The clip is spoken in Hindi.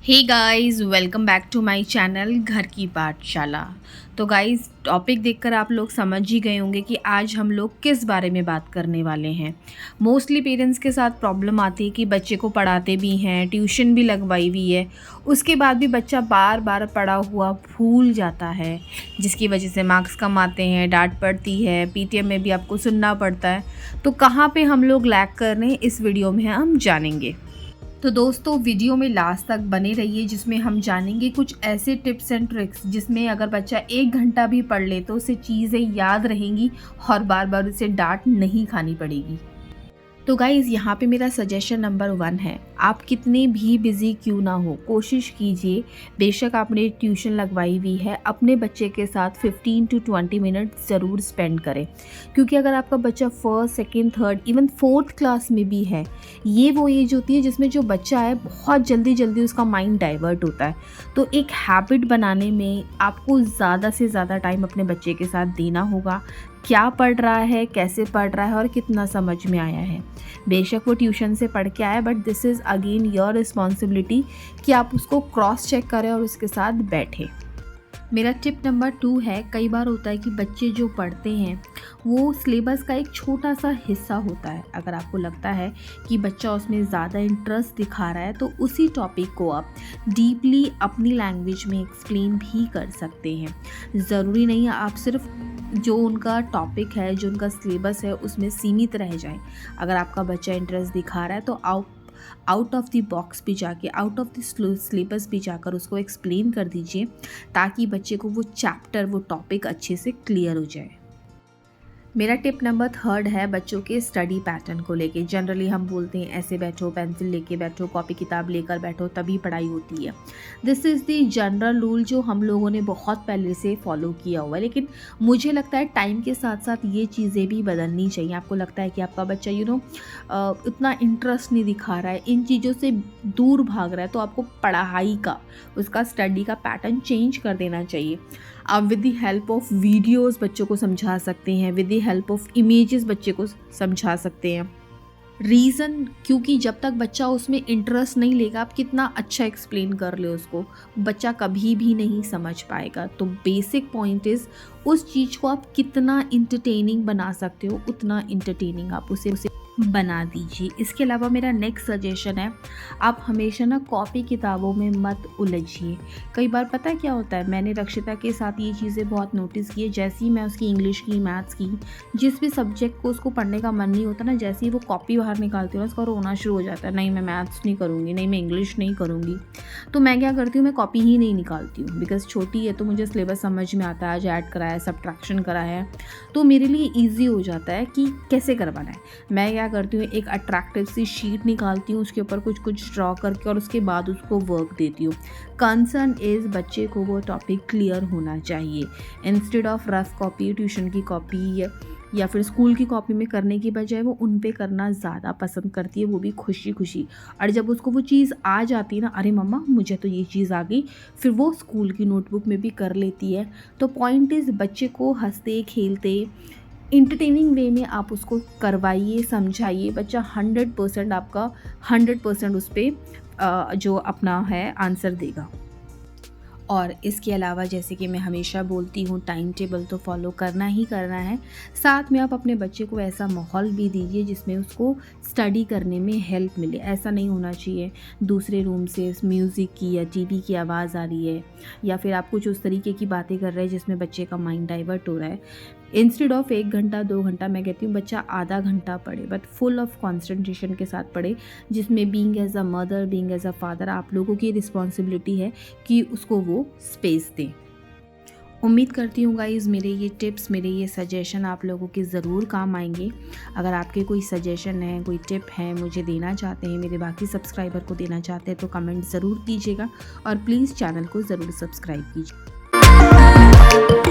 Hey guys, welcome back to my channel घर की पाठशाला। तो गाइस, टॉपिक देखकर आप लोग समझ ही गए होंगे कि आज हम लोग किस बारे में बात करने वाले हैं। मोस्टली पेरेंट्स के साथ प्रॉब्लम आती है कि बच्चे को पढ़ाते भी हैं, ट्यूशन भी लगवाई हुई है, उसके बाद भी बच्चा बार बार पढ़ा हुआ भूल जाता है, जिसकी वजह से मार्क्स कम आते हैं, डांट पड़ती है, पीटीएम में भी आपको सुनना पड़ता है। तो कहाँ पे हम लोग लैग कर रहे हैं, इस वीडियो में हम जानेंगे। तो दोस्तों, वीडियो में लास्ट तक बने रहिए, जिसमें हम जानेंगे कुछ ऐसे टिप्स एंड ट्रिक्स जिसमें अगर बच्चा 1 घंटा भी पढ़ ले तो उसे चीज़ें याद रहेंगी और बार बार उसे डांट नहीं खानी पड़ेगी। तो गाइज़, यहाँ पे मेरा सजेशन नंबर 1 है, आप कितने भी बिज़ी क्यों ना हो, कोशिश कीजिए, बेशक आपने ट्यूशन लगवाई हुई है, अपने बच्चे के साथ 15 to 20 मिनट ज़रूर स्पेंड करें। क्योंकि अगर आपका बच्चा first, second, third, even fourth class में भी है, ये वो एज होती है जिसमें जो बच्चा है बहुत जल्दी जल्दी उसका माइंड डाइवर्ट होता है। तो एक हैबिट बनाने में आपको ज़्यादा से ज़्यादा टाइम अपने बच्चे के साथ देना होगा। क्या पढ़ रहा है, कैसे पढ़ रहा है और कितना समझ में आया है। बेशक वो ट्यूशन से पढ़ के आया, but this is again your responsibility कि आप उसको क्रॉस चेक करें और उसके साथ बैठें। मेरा टिप नंबर 2 है, कई बार होता है कि बच्चे जो पढ़ते हैं वो सिलेबस का एक छोटा सा हिस्सा होता है। अगर आपको लगता है कि बच्चा उसमें ज़्यादा इंटरेस्ट दिखा रहा है तो उसी टॉपिक को आप डीपली अपनी लैंग्वेज में एक्सप्लेन भी कर सकते हैं। ज़रूरी नहीं है आप सिर्फ जो उनका टॉपिक है, जो उनका सिलेबस है, उसमें सीमित रह जाएं। अगर आपका बच्चा इंटरेस्ट दिखा रहा है तो आउट ऑफ द बॉक्स भी जाके, आउट ऑफ द सिलेबस भी जाकर उसको एक्सप्लेन कर दीजिए, ताकि बच्चे को वो चैप्टर, वो टॉपिक अच्छे से क्लियर हो जाए। मेरा टिप नंबर 3 है बच्चों के स्टडी पैटर्न को लेके। जनरली हम बोलते हैं ऐसे बैठो, पेंसिल लेके बैठो, कॉपी किताब लेकर बैठो, तभी पढ़ाई होती है। This is the general rule जो हम लोगों ने बहुत पहले से फॉलो किया हुआ है, लेकिन मुझे लगता है टाइम के साथ साथ ये चीज़ें भी बदलनी चाहिए। आपको लगता है कि आपका बच्चा उतना इंटरेस्ट नहीं दिखा रहा है, इन चीज़ों से दूर भाग रहा है, तो आपको पढ़ाई का, उसका स्टडी का पैटर्न चेंज कर देना चाहिए। आप with the help of videos बच्चों को समझा सकते हैं, with the help of images बच्चे को समझा सकते हैं। रीज़न, क्योंकि जब तक बच्चा उसमें इंटरेस्ट नहीं लेगा, आप कितना अच्छा एक्सप्लेन कर ले उसको, बच्चा कभी भी नहीं समझ पाएगा। तो बेसिक पॉइंट इज़, उस चीज़ को आप कितना इंटरटेनिंग बना सकते हो, उतना इंटरटेनिंग आप उसे बना दीजिए। इसके अलावा मेरा नेक्स्ट सजेशन है, आप हमेशा ना कॉपी किताबों में मत उलझिए। कई बार पता है क्या होता है, मैंने रक्षिता के साथ ये चीज़ें बहुत नोटिस की है। जैसे ही मैं उसकी इंग्लिश की, मैथ्स की, जिस भी सब्जेक्ट को उसको पढ़ने का मन नहीं होता ना, जैसे ही वो कॉपी बाहर निकालती हूँ ना, उसका रोना शुरू हो जाता है, नहीं मैं मैथ्स नहीं करूँगी, नहीं मैं इंग्लिश नहीं करूँगी। तो मैं क्या करती हूँ, मैं कॉपी ही नहीं निकालती हूँ, बिकॉज छोटी है तो मुझे सिलेबस समझ में आता है, आज ऐड कराया, सब्ट्रैक्शन कराया है, तो मेरे लिए ईजी हो जाता है कि कैसे करवाना है। मैं क्या करती हूँ, एक अट्रैक्टिव सी शीट निकालती हूँ, उसके ऊपर कुछ कुछ ड्रॉ करके और उसके बाद उसको वर्क देती हूँ। कंसर्न इज़ बच्चे को वो टॉपिक क्लियर होना चाहिए। Instead of rough copy, tuition की कॉपी या फिर स्कूल की कॉपी में करने की बजाय वो उन पे करना ज़्यादा पसंद करती है, वो भी खुशी खुशी। और जब उसको वो चीज़ आ जाती है ना, अरे मम्मा मुझे तो ये चीज़ आ गई, फिर वो स्कूल की नोटबुक में भी कर लेती है। तो पॉइंट इज़, बच्चे को हंसते खेलते इंटरटेनिंग वे में आप उसको करवाइए, समझाइए। बच्चा 100% आपका 100% उस पर जो अपना है आंसर देगा। और इसके अलावा, जैसे कि मैं हमेशा बोलती हूँ, टाइम टेबल तो फॉलो करना ही करना है। साथ में आप अपने बच्चे को ऐसा माहौल भी दीजिए जिसमें उसको स्टडी करने में हेल्प मिले। ऐसा नहीं होना चाहिए दूसरे रूम से म्यूज़िक की या टीवी की आवाज़ आ रही है, या फिर आप कुछ उस तरीके की बातें कर रहे हैं जिसमें बच्चे का माइंड डाइवर्ट हो रहा है। इंस्टेड ऑफ 1 घंटा 2 घंटा, मैं कहती हूँ बच्चा आधा घंटा पढ़े, बट फुल ऑफ कॉन्सेंट्रेशन के साथ पढ़े, जिसमें being as a mother, being as a father, आप लोगों की रिस्पॉन्सिबिलिटी है कि उसको वो स्पेस दें। उम्मीद करती हूँ गाइज़, मेरे ये टिप्स, मेरे ये सजेशन आप लोगों के ज़रूर काम आएंगे। अगर आपके कोई सजेशन है, कोई टिप है, मुझे देना चाहते हैं, मेरे बाकी सब्सक्राइबर को देना चाहते हैं, तो कमेंट ज़रूर कीजिएगा और प्लीज़ चैनल को ज़रूर सब्सक्राइब कीजिए।